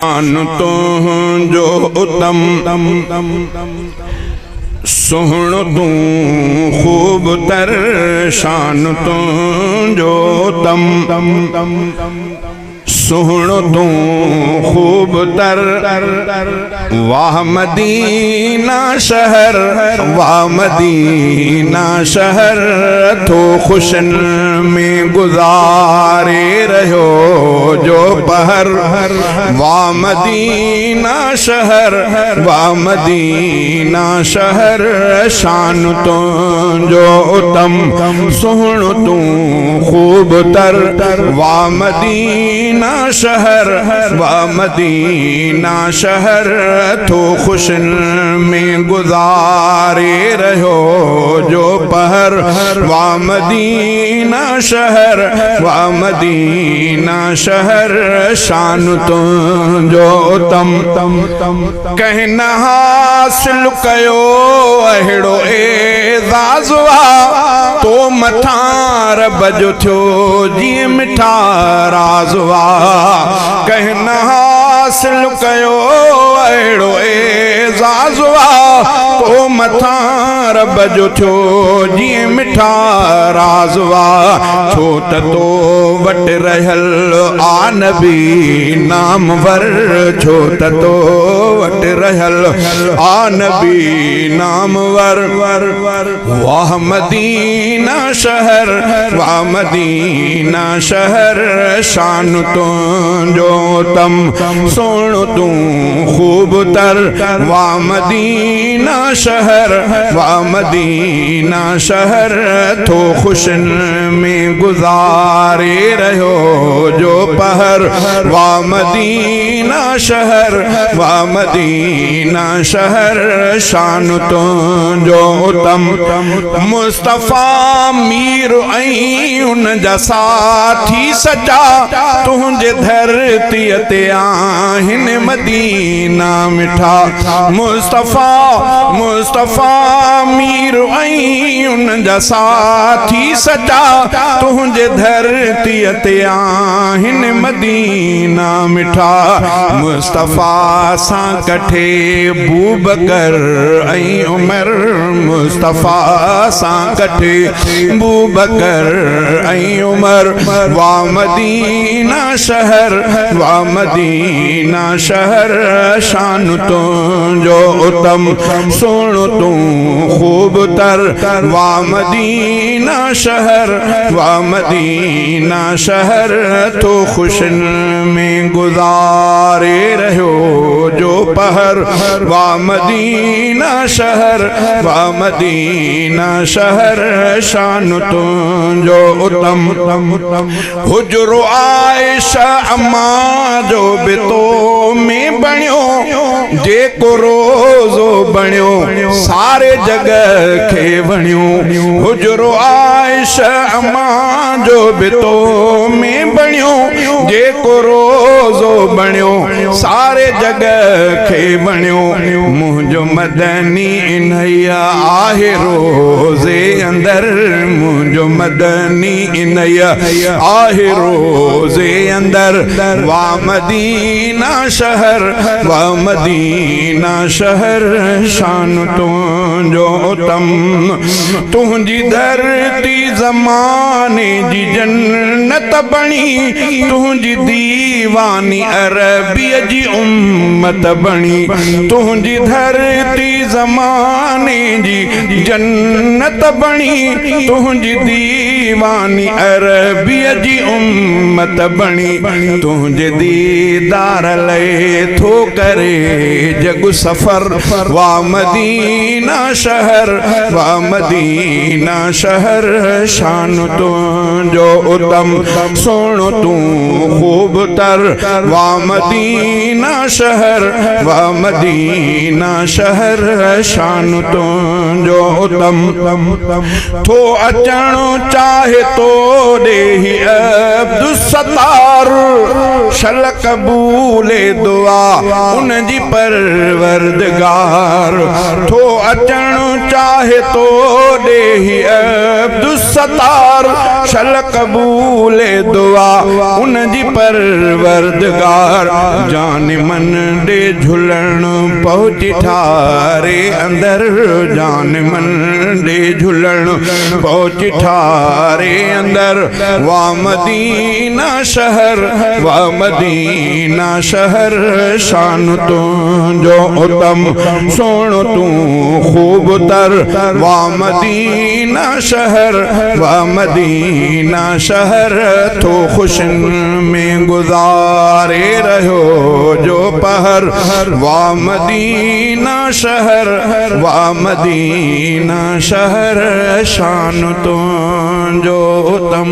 शान तो जो उत्तम सोहण तू खूब तर शान तो जो उत्तम सोहण तू खूब तर वाह मदीना शहर वाह मदीना शहर तो खुशन में गुजारे रहो जो पहर वाह मदीना शहर वाह मदीना शहर शान तो जो उत्तम सोहण तू खूब तर वाह मदीना शहर व मदीना शहर तो खुशन में गुजारे रहो जो पहर व मदीना शहर व मदीना शहर शान तो जो तम कहना हासिल कयो अहिड़ो एज़ाज़वा तो मथार बजो थियो जी मिठा राज़वा कहना हासिल कयो अहिड़ो एज़ाज़वा तो मथां रब जो थियो जीअं मिठा राज़वा छो त तो वटि रहियल आ नबी नामवर छो त तो वटि रहियल आ नबी नामवर वाह मदीना शहर वाह मदीना शहर शान तो जो तम सोण तू खूब तर वाह मदीना शहर वाह मदीना शहर तो खुशन में गुजारे रहो जो पहर वाह मदीना शहर वाह मदीना शहर शान तो जो तम मुस्तफ़ा मीर ऐं उन जा साथी सचा तुझे धरती ते आहिन मदीना मिठा मुस्तफ़ा मुस्तफ़ा मीर ऐं उन जा साथी सचा तुझे धरती ते आहिन मदीना मिठा मुस्तफ़ा सां कठे बूबकर ऐं उमर मुस्तफ़ा सां कठे बूबकर ऐं उमर वाह मदीना शहर वाह मदीना शहर शान तो जो उत्तम सोण तू खूब तर वाह मदीना शहर वाह मदीना शहर तो खुशन में गुजारे रहो जो पहर वाह मदीना शहर वाह मदीना शहर शान तो जो उत्तम हुजरो आयशा अम्मा जो बितो में बणियो जेको रोज़ो बणियो सारे जग खे वणियो हुजरो आयशा अम्मा जो बितो में बणियो जेको रोज़ो बणियो सारे जग खे वणियो मुंहिंजो मदनी इन्हैया आहे रोज़े अंदर मुंहिंजो मदनी इन्हैया आहे रोज़े अंदर वाह मदीना शहर वाह मदीना शहर शान तुझो तम तुझी धरती ज़माने जी जन्नत बणी तुझी दीवानी अरबीअ जी उम्मत बणी तुझी धरती ज़माने जी जन्नत बणी तुझी दीवानी अरबीअ जी उम्मत बणी तुझे दीदार लए थो करे जग सफर वाह मदीना शहर वाह मदीना शहर शान तुझो उत्तम सोण तू खूब तर वाह मदीना शहर वाह मदीना शहर शान तुंहिंजो तम थो अचणो चाहे तो ॾेही अब्दुसत्तार शल क़बूले दुआ उन जी परवरदिगार थो अचणो चाहे तो ॾेही अब्दुसत्तार शल क़बूले दुआ उन जी परवरदिगार जान मन ॾे झुलण पहुची ठारे अंदर जान मन ॾे झुलण पहुची ठारे अंदर वा मदीना शहर वा मदीना शहर शान तुंहिंजो उतम सोणो तूं खूब तर वा मदीना शहर वा मदीना शहर थो खुशियुनि में गुज़ारे रहियो जो पहर वा मदीना शहर वा मदीना शहर शान तुंहिंजो तम।